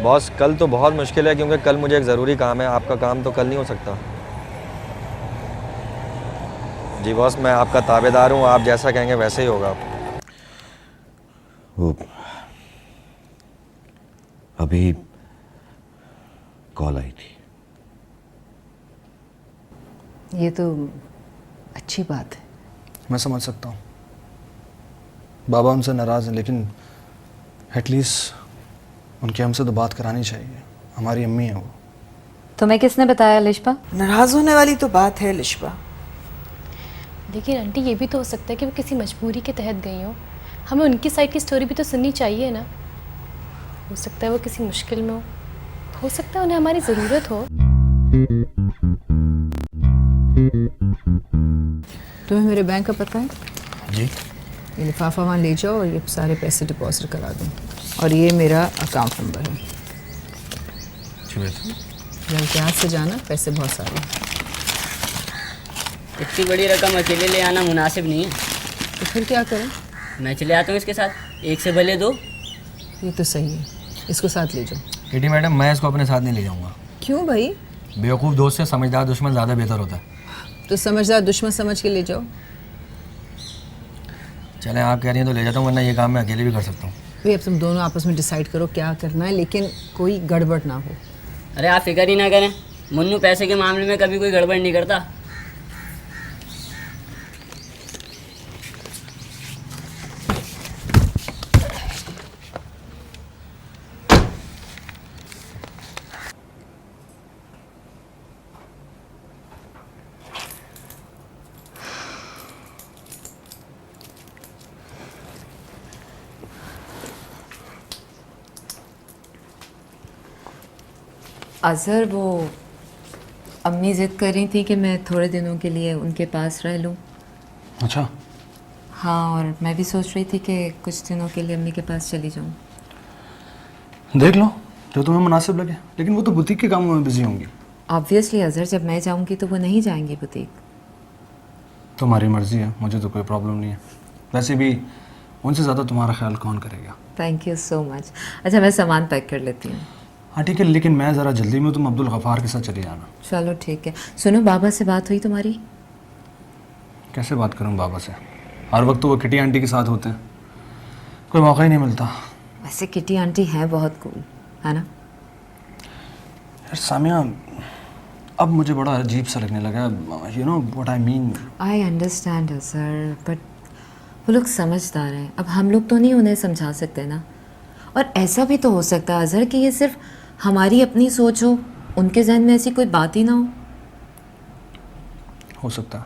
Boss कल तो बहुत मुश्किल है क्योंकि कल मुझे एक ज़रूरी काम है। आपका काम तो कल नहीं हो सकता। जी बॉस, मैं आपका ताबेदार हूँ, आप जैसा कहेंगे वैसे ही होगा। वो अभी कॉल आई थी। ये तो अच्छी बात है। मैं समझ सकता हूँ बाबा उनसे नाराज़ हैं, लेकिन एटलीस्ट उनके हमसे तो बात करानी चाहिए। हमारी अम्मी है वो। तुम्हें किसने बताया लिशबा? नाराज होने वाली तो बात है लिशबा। लेकिन आंटी ये भी तो हो सकता है कि वो किसी मजबूरी के तहत गई हो। हमें उनकी साइड की स्टोरी भी तो सुननी चाहिए ना। हो सकता है वो किसी मुश्किल में हो सकता है उन्हें हमारी ज़रूरत हो। तुम्हें मेरे बैंक का पता है? जी। ये लिफाफा वहाँ ले जाओ और ये सारे पैसे डिपॉजिट करा दो। और ये मेरा अकाउंट नंबर है। एहतियात से जाना, पैसे बहुत सारे हैं। इतनी बड़ी रकम अकेले ले आना मुनासिब नहीं है। तो फिर क्या करें? मैं चले आता हूँ इसके साथ, एक से भले दो। ये तो सही है, इसको साथ ले जाओ। केटी मैडम, मैं इसको अपने साथ नहीं ले जाऊँगा। क्यों भाई? बेवकूफ़ दोस्त से समझदार दुश्मन ज़्यादा बेहतर होता है। तो समझदार दुश्मन समझ के ले जाओ। चलें, आप कह रही हैं तो ले जाता हूँ, वरना ये काम मैं अकेले भी कर सकता हूँ। भाई अब तुम दोनों आपस में डिसाइड करो क्या करना है, लेकिन कोई गड़बड़ ना हो। अरे आप फिक्र ही ना करें, मुन्नू पैसे के मामले में कभी कोई गड़बड़ नहीं करता। अज़हर, वो अम्मी ज़िद कर रही थी कि मैं थोड़े दिनों के लिए उनके पास रह लूँ। अच्छा। हाँ, और मैं भी सोच रही थी कि कुछ दिनों के लिए अम्मी के पास चली जाऊँ। देख लो जो तुम्हें मुनासिब लगे, लेकिन वो तो बुटीक के कामों में बिजी होंगी। ऑब्वियसली अज़हर, जब मैं जाऊँगी तो वो नहीं जाएंगी बुटीक। तुम्हारी मर्ज़ी है, मुझे तो कोई प्रॉब्लम नहीं है। वैसे भी उनसे ज़्यादा तुम्हारा ख्याल कौन करेगा। Thank you so much. अच्छा, मैं सामान पैक कर लेती हूँ। हाँ ठीक है, लेकिन मैं ज़रा जल्दी में हूँ, तुम अब्दुल गफ़ार के साथ चले जाना। चलो ठीक है। सुनो, बाबा से बात हुई तुम्हारी? कैसे बात करूँ बाबा से? हर वक्त तो वो किटी आंटी के साथ होते हैं, कोई मौका ही नहीं मिलता। वैसे किटी आंटी है बहुत कूल, है ना? यार सामिया, अब मुझे बड़ा अजीब सा लगने लगा। You know what I mean. I understand sir, but वो लोग समझदार हैं। अब हम लोग तो नहीं उन्हें समझा सकते ना। और ऐसा भी तो हो सकता है अज़हर कि ये सिर्फ हमारी अपनी सोच हो, उनके जहन में ऐसी कोई बात ही ना हो सकता है।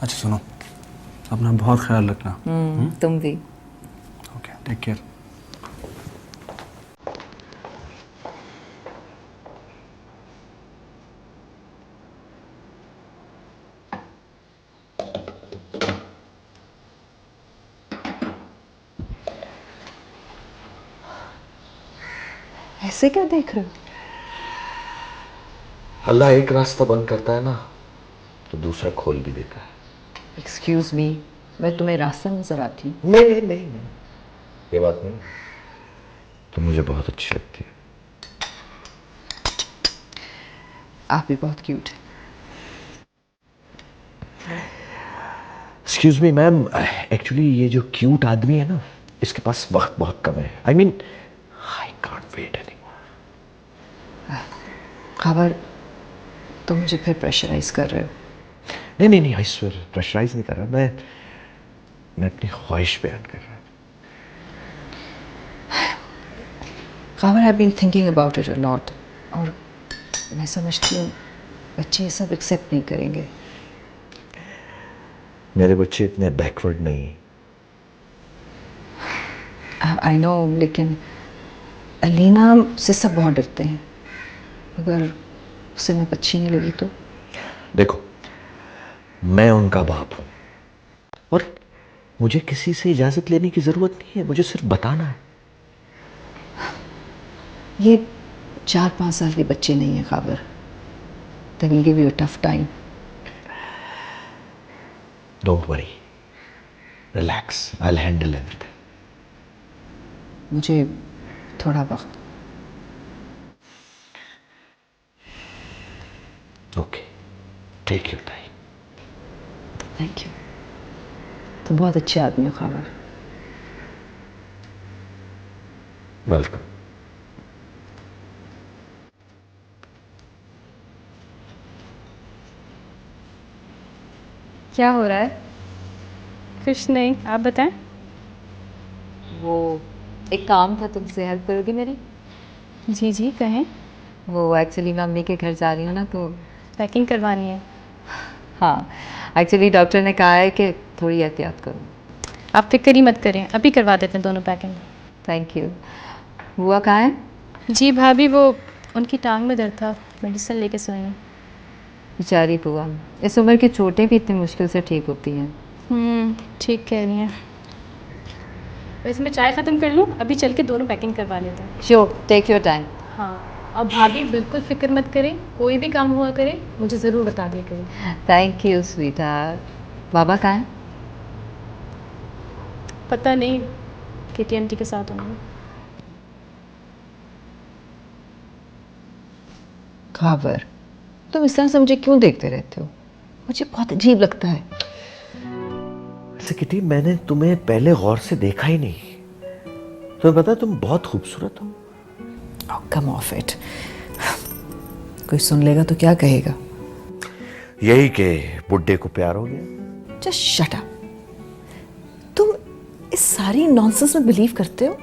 अच्छा सुनो, अपना बहुत ख्याल रखना। तुम भी। Okay, take care. ऐसे क्या देख रहे हो? अल्लाह एक रास्ता बंद करता है ना तो दूसरा खोल भी देता है। एक्सक्यूज मी, मैं तुम्हें रास्ता नजर आती हूँ? नहीं नहीं नहीं, ये बात नहीं। तुम मुझे बहुत अच्छी लगती है। आप भी बहुत क्यूट है। एक्सक्यूज मी मैम, एक्चुअली ये जो क्यूट आदमी है ना, इसके पास वक्त बहुत कम है। I mean I can't wait anymore. खबर, तुम मुझे फिर प्रेशराइज कर रहे हो। नहीं नहीं नहीं, आई स्वेयर प्रेशराइज नहीं कर रहा मैं अपनी ख्वाहिश बयान कर रहा हूँ। खबर I been thinking about it a lot, और मैं समझती हूँ बच्चे ये सब एक्सेप्ट नहीं करेंगे। मेरे बच्चे इतने बैकवर्ड नहीं। आई नो, लेकिन अलीना से सब बहुत डरते हैं, अगर उसे मैं अच्छी नहीं लगी तो। देखो, मैं उनका बाप हूं और मुझे किसी से इजाजत लेने की जरूरत नहीं है, मुझे सिर्फ बताना है। ये 4-5 साल के बच्चे नहीं है खबर, they will give you a tough time. Don't worry, relax, I'll handle it. मुझे थोड़ा वक्त। Okay, take your time. Thank you. तो बहुत अच्छे आदमी हो खबर। Welcome. क्या हो रहा है? कुछ नहीं, आप बताएं। वो एक काम था, तुमसे हेल्प करोगे मेरी? जी जी कहें। वो एक्चुअली मैं अम्मी के घर जा रही हूँ ना, तो पैकिंग करवानी है। हाँ, एक्चुअली डॉक्टर ने कहा है कि थोड़ी एहतियात करो। आप फिक्र ही मत करें, अभी करवा देते हैं दोनों पैकिंग। Thank you. बुआ कहाँ है? जी भाभी, वो उनकी टांग में दर्द था, मेडिसिन लेके सोई हूँ। बेचारी बुआ, इस उम्र की चोटें भी इतनी मुश्किल से ठीक होती हैं। ठीक कह रही हैं। वैसे मैं चाय ख़त्म कर लूँ, अभी चल के दोनों पैकिंग करवा लेते हैं। Sure, take your time. हाँ, अब भाभी बिल्कुल फिक्र मत करें, कोई भी काम हुआ करे मुझे ज़रूर बता दिया करें। Thank you sweetheart. बाबा कहाँ है? पता नहीं, किटी आंटी के साथ होंगे। खबर, तुम इस तरह से मुझे क्यों देखते रहते हो? मुझे बहुत अजीब लगता है। वैसे किटी, मैंने तुम्हें पहले गौर से देखा ही नहीं। तुम्हें पता है तुम बहुत खूबसूरत हो। Oh, come off it. कोई सुन लेगा तो क्या कहेगा? यही के बुड्ढे को प्यार हो गया। Just shut up. तुम इस सारी नॉनसेंस में बिलीव करते हो?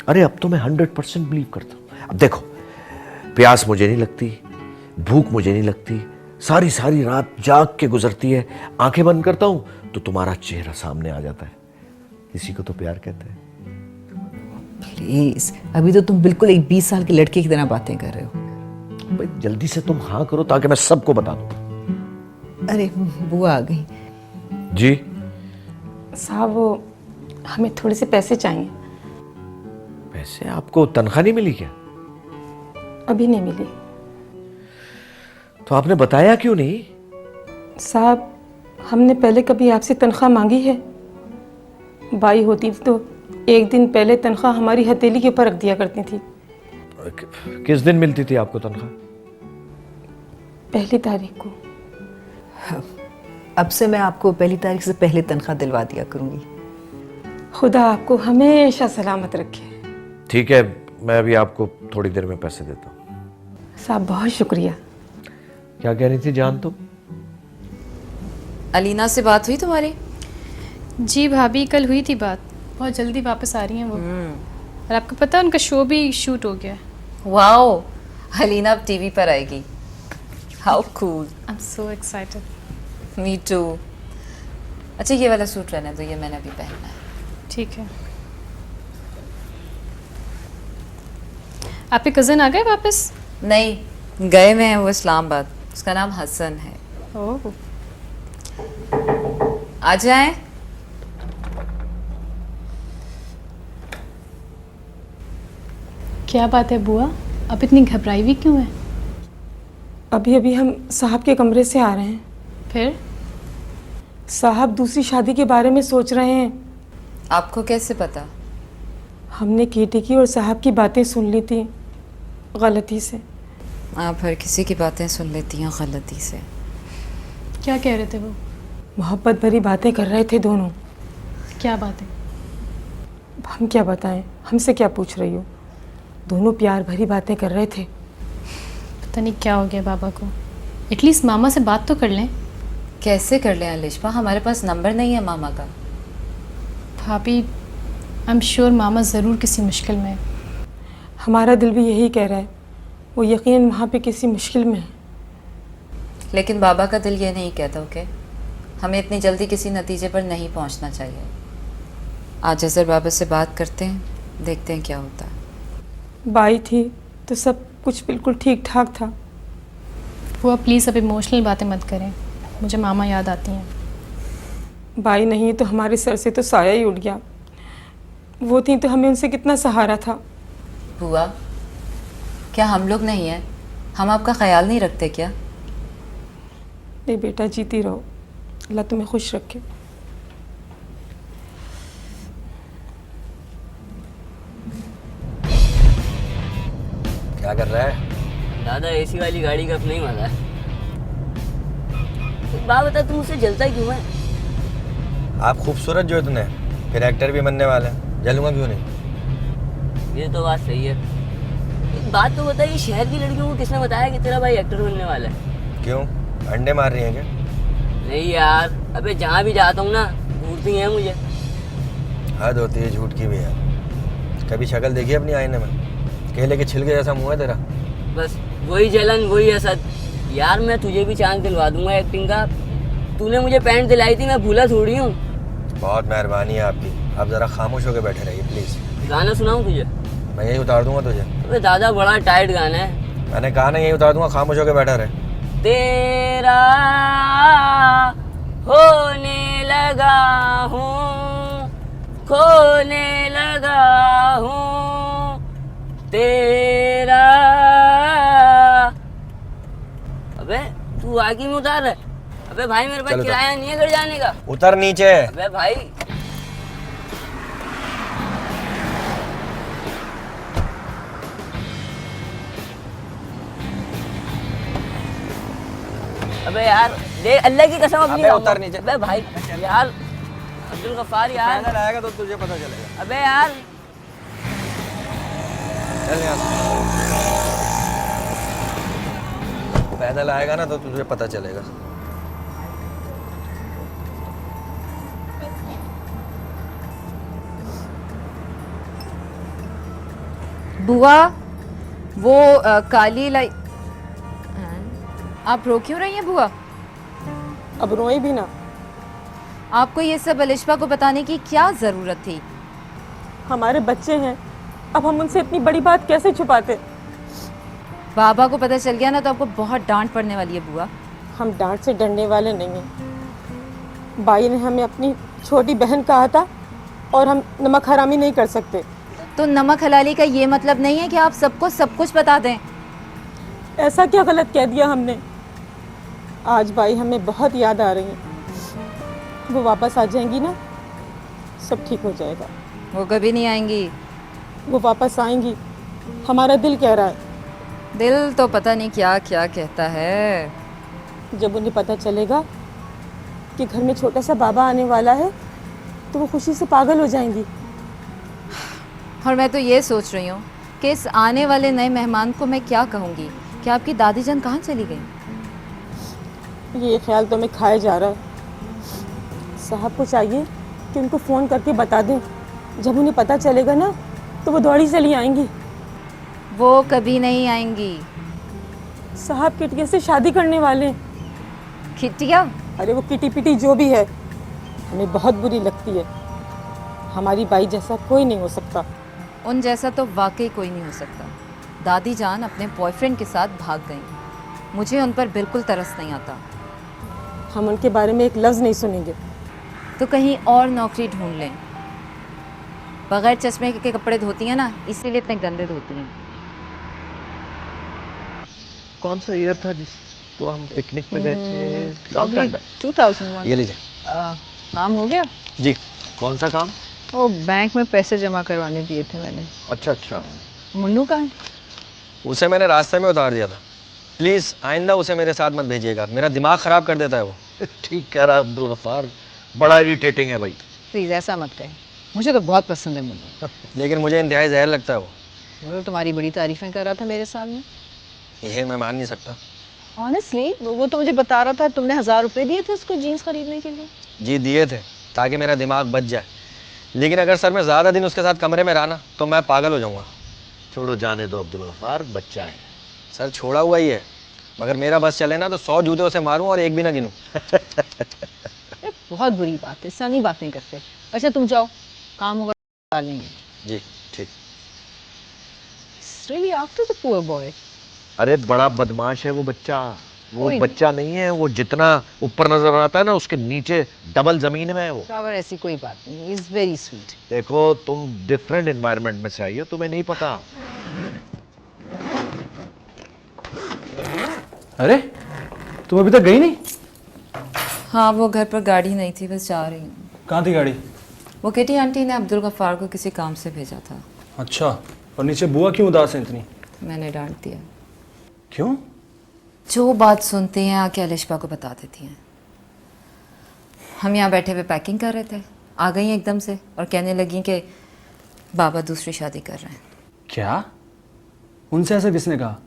अरे अब तो मैं 100% बिलीव करता हूँ। अब देखो, प्यास मुझे नहीं लगती, भूख मुझे नहीं लगती, सारी सारी रात जाग के गुजरती है, आंखें बंद करता हूँ तो तुम्हारा चेहरा सामने आ जाता है। इसी को तो प्यार कहते हैं। प्लीज, अभी तो तुम बिल्कुल एक 20 साल के लड़के की तरह बातें कर रहे हो। भाई जल्दी से तुम हाँ करो ताकि मैं सबको बता दूं। अरे बुआ आ गई। जी साहब, वो हमें थोड़े से पैसे चाहिए। पैसे? आपको तनख्वाह नहीं मिली क्या? अभी नहीं मिली। तो आपने बताया क्यों नहीं? साहब, हमने पहले कभी आपसे तनख्वाह मांगी है? बाई होती थी तो एक दिन पहले तनख्वाह हमारी हथेली के ऊपर रख दिया करती थी। किस दिन मिलती थी आपको तनख्वाह? 1 तारीख को। अब से मैं आपको 1 तारीख से पहले तनख्वाह दिलवा दिया करूंगी। खुदा आपको हमेशा सलामत रखे। ठीक है, मैं अभी आपको थोड़ी देर में पैसे देता हूँ। साहब बहुत शुक्रिया। क्या कह रही थी जान तुम? अलीना से बात हुई तुम्हारी? जी भाभी, कल हुई थी बात, बहुत जल्दी वापस आ रही हैं वो। और आपको पता है उनका शो भी शूट हो गया। वाओ, अलीना अब टीवी पर आएगी। How cool. I am so excited. Me too. अच्छा, ये वाला सूट रहने दो, ये मैंने अभी पहनना है। ठीक है। आपके कज़न आ गए वापस? नहीं, गए हुए हैं वो इस्लामाबाद। उसका नाम हसन है। ओह, आ जाएं। क्या बात है बुआ, अब इतनी घबराई हुई क्यों है? अभी अभी हम साहब के कमरे से आ रहे हैं। फिर? साहब दूसरी शादी के बारे में सोच रहे हैं। आपको कैसे पता? हमने कीटी की और साहब की बातें सुन ली थी गलती से। आप हर किसी की बातें सुन लेती हैं गलती से। क्या कह रहे थे वो? मोहब्बत भरी बातें कर रहे थे दोनों। क्या बात है? हम क्या बताएं, हमसे क्या पूछ रही हो? दोनों प्यार भरी बातें कर रहे थे। पता नहीं क्या हो गया बाबा को। एटलीस्ट मामा से बात तो कर लें। कैसे कर लें लिशबा, हमारे पास नंबर नहीं है मामा का। भाभी आई एम श्योर मामा ज़रूर किसी मुश्किल में है। हमारा दिल भी यही कह रहा है, वो यकीनन वहाँ पे किसी मुश्किल में है। लेकिन बाबा का दिल ये नहीं कहता। ओके, हमें इतनी जल्दी किसी नतीजे पर नहीं पहुंचना चाहिए। आज अजहर बाबा से बात करते हैं, देखते हैं क्या होता है। बाई थी तो सब कुछ बिल्कुल ठीक ठाक था। बुआ प्लीज़ अब इमोशनल बातें मत करें, मुझे मामा याद आती हैं। बाई नहीं तो हमारे सर से तो साया ही उठ गया। वो थी तो हमें उनसे कितना सहारा था। बुआ, क्या हम लोग नहीं हैं? हम आपका ख्याल नहीं रखते क्या? नहीं बेटा, जीती रहो, अल्लाह तुम्हें खुश रखे। क्या कर रहा है? दादा एसी वाली गाड़ी का अपना ही मजा है। एक बात बता, तू मुझसे जलता क्यों है? आप खूबसूरत जो इतने, फिर एक्टर भी बनने वाले हैं, जलूंगा क्यों नहीं? ये तो बात सही है। एक बात तो बता, ये शहर की लड़कियों को किसने बताया कि तेरा भाई एक्टर बनने वाला है? क्यों, अंडे मार रही हैं क्या? नहीं यार, अबे जहाँ भी जाता हूँ ना घूरती हैं मुझे। हद होती है झूठ की भी यार। कभी शक्ल देखी अपनी आईने में? केले के छिलके जैसा मुंह है तेरा। बस वही जलन वही हसद। यार मैं तुझे भी चांस दिलवा दूंगा एक्टिंग का। तूने मुझे पैंट दिलाई थी, मैं भूला थोड़ी हूँ। बहुत मेहरबानी है आपकी, आप ज़रा खामोश होकर बैठे रहिए प्लीज़। गाना सुनाऊँ तुझे? मैं यही उतार दूंगा तुझे। अबे दादा बड़ा टाइट गाना है। मैंने कहा ना, यही उतार दूंगा, खामोश होकर बैठा रहे। तेरा होने लगा हूँ, खोने लगा हूँ तेरा। अबे तू आगे में उतार है। अबे भाई मेरे पास किराया नहीं है घर जाने का। उतर नीचे। अबे भाई अबे यार दे, अल्लाह की कसम अपनी उतर नीचे। अबे भाई यार, अब्दुल गफ्फार यार। पैदल आएगा तो तुझे पता चलेगा। अबे यार चल यहाँ से। पैदल आएगा ना तो तुझे पता चलेगा। बुआ, वो काली लाई। आप रो क्यों रही हैं बुआ? अब रोए भी ना। आपको ये सब अलिशबा को बताने की क्या ज़रूरत थी? हमारे बच्चे हैं, अब हम उनसे इतनी बड़ी बात कैसे छुपाते? बाबा को पता चल गया ना तो आपको बहुत डांट पड़ने वाली है बुआ। हम डांट से डरने वाले नहीं हैं। बाई ने हमें अपनी छोटी बहन कहा था और हम नमक हरामी नहीं कर सकते। तो नमक हलाली का ये मतलब नहीं है कि आप सबको सब कुछ बता दें। ऐसा क्या गलत कह दिया हमने? आज बाई हमें बहुत याद आ रही है। वो वापस आ जाएंगी ना, सब ठीक हो जाएगा। वो कभी नहीं आएंगी। वो वापस आएंगी, हमारा दिल कह रहा है। दिल तो पता नहीं क्या क्या कहता है। जब उन्हें पता चलेगा कि घर में छोटा सा बाबा आने वाला है तो वो खुशी से पागल हो जाएंगी। और मैं तो ये सोच रही हूँ कि इस आने वाले नए मेहमान को मैं क्या कहूँगी कि आपकी दादी जान कहाँ चली गई? ये ख्याल तो हमें खाया जा रहा है। साहब को चाहिए कि उनको फ़ोन करके बता दें। जब उन्हें पता चलेगा ना तो वो दौड़ी चली आएंगी। वो कभी नहीं आएंगी। साहब किटिया से शादी करने वाले हैं। खिटिया? अरे वो किटी पिटी जो भी है, हमें बहुत बुरी लगती है। हमारी बाई जैसा कोई नहीं हो सकता। उन जैसा तो वाकई कोई नहीं हो सकता। दादी जान अपने बॉयफ्रेंड के साथ भाग गई। मुझे उन पर बिल्कुल तरस नहीं आता। हम उनके बारे में एक लफ्ज़ नहीं सुनेंगे। तो कहीं और नौकरी ढूंढ लें। बगैर चश्मे के कपड़े धोती हैं ना, इसीलिए इतने गंदे धोती हैं। कौन सा ईयर था जिस तो हम पिकनिक पे गए थे? 2001। ये लीजिए। काम हो गया? जी। कौन सा काम? वो बैंक में पैसे जमा करवाने दिए थे मैंने। अच्छा अच्छा। मुन्नू कहाँ है? उसे मैंने रास्ते में उतार दिया था। प्लीज़ आइंदा उसे मेरे साथ मत भेजिएगा, मेरा दिमाग ख़राब कर देता है वो। ठीक कह रहा अब्दुल गफ्फार, बड़ा इरिटेटिंग है भाई। प्लीज़ ऐसा मत कहें, मुझे तो बहुत पसंद है मुन्नू। लेकिन मुझे इंतहाई जहर लगता है वो। वो तो तुम्हारी बड़ी तारीफ़ें कर रहा था मेरे सामने। ये मैं मान नहीं सकता। ऑनेस्टली वो तो मुझे बता रहा था तुमने 1000 रुपए दिए थे उसको जीन्स खरीदने के लिए। जी दिए थे, ताकि मेरा दिमाग बच जाए। लेकिन अगर सर मैं ज़्यादा दिन उसके साथ कमरे में रहा ना तो मैं पागल हो जाऊँगा। छोड़ो, जाने दो अब्दुल गफ्फार, बच्चा है। सर छोड़ा हुआ ही है, मगर मेरा बस चले ना तो 100 जूते उसे मारूं और एक भी ना गिनूं। बहुत बुरी बात है, सनी बात नहीं करते। अच्छा तुम जाओ, काम होगा डालेंगे। जी ठीक। Really after the poor boy. अरे बड़ा बदमाश है वो बच्चा। वो कोई बच्चा नहीं है, वो जितना ऊपर नजर आता है ना उसके नीचे डबल जमीन में है वो। फ्लावर ऐसी कोई बात नहीं, इज वेरी स्वीट। देखो तुम डिफरेंट एनवायरनमेंट में से आई हो, तुम्हें नहीं पता। अरे तुम अभी तक गई नहीं? हाँ, वो घर पर गाड़ी नहीं थी, बस जा रही हूँ। कहाँ थी गाड़ी? वो किटी आंटी ने अब्दुल गफ्फार को किसी काम से भेजा था। अच्छा, और नीचे बुआ क्यों उदास है इतनी? मैंने डांट दिया। क्यों? जो बात सुनती हैं आके अलिशबा को बता देती हैं। हम यहाँ बैठे हुए पैकिंग कर रहे थे, आ गई एकदम से और कहने लगी कि बाबा दूसरी शादी कर रहे हैं। क्या? उनसे ऐसा किसने कहा?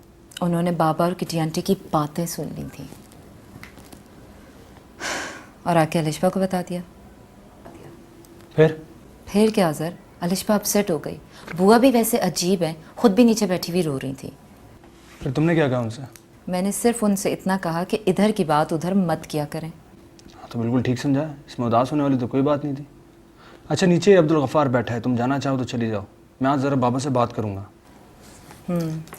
उन्होंने बाबा और किटी आंटी की बातें सुन ली थी और आके अलिशबा को बता दिया। फिर क्या सर, अलिशबा अपसेट हो गई। बुआ भी वैसे अजीब है, खुद भी नीचे बैठी हुई रो रही थी। फिर तुमने क्या कहा उनसे? मैंने सिर्फ उनसे इतना कहा कि इधर की बात उधर मत किया करें। हाँ, तो बिल्कुल ठीक समझा है, इसमें उदास होने वाली तो कोई बात नहीं थी। अच्छा नीचे अब्दुल गफ्फार बैठा है, तुम जाना चाहो तो चली जाओ, मैं आज ज़रा बाबा से बात करूँगा।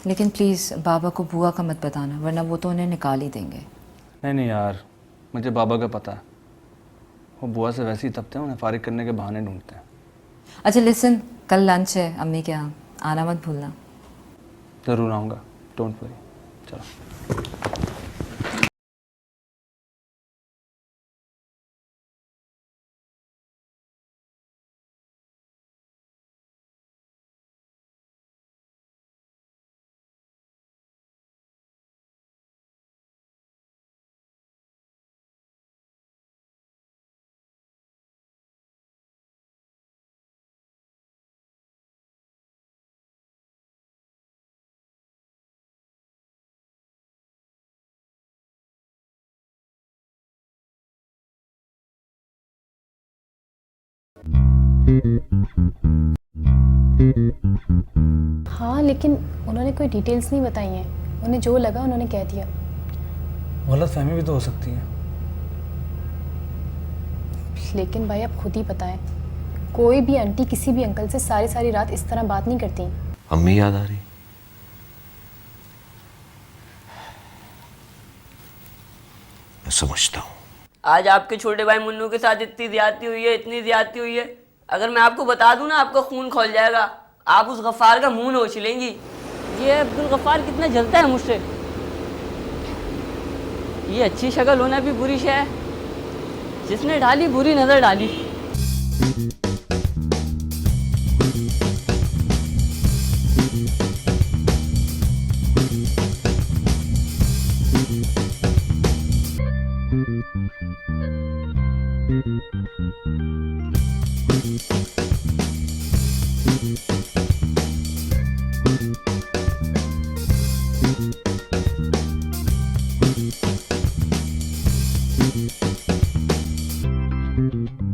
लेकिन प्लीज़ बाबा को बुआ का मत बताना, वरना वो तो उन्हें निकाल ही देंगे। नहीं नहीं यार, मुझे बाबा का पता है, वो बुआ से वैसे ही तपते हैं, उन्हें फारिग करने के बहाने ढूंढते हैं। अच्छा लिसन, कल लंच है अम्मी के यहाँ, आना मत भूलना। ज़रूर आऊँगा, डोंट वरी। चलो। हाँ, लेकिन उन्होंने कोई डिटेल्स नहीं बताई हैं। उन्हें जो लगा उन्होंने कह दिया। गलत फहमी भी तो हो सकती है। लेकिन भाई आप खुद ही बताएं, कोई भी आंटी किसी भी अंकल से सारी सारी रात इस तरह बात नहीं करती। अम्मी याद आ रही। मैं समझता हूँ। आज आपके छोटे भाई मुन्नू के साथ इतनी ज्यादती हुई है, इतनी ज्यादती हुई है, अगर मैं आपको बता दूं ना आपका खून खौल जाएगा। आप उस गफ्फार का मुंह नोच लेंगी। ये अब्दुल गफ्फार कितना जलता है मुझसे। ये अच्छी शक्ल होना भी बुरी शय है, जिसने डाली बुरी नजर डाली। Thank you.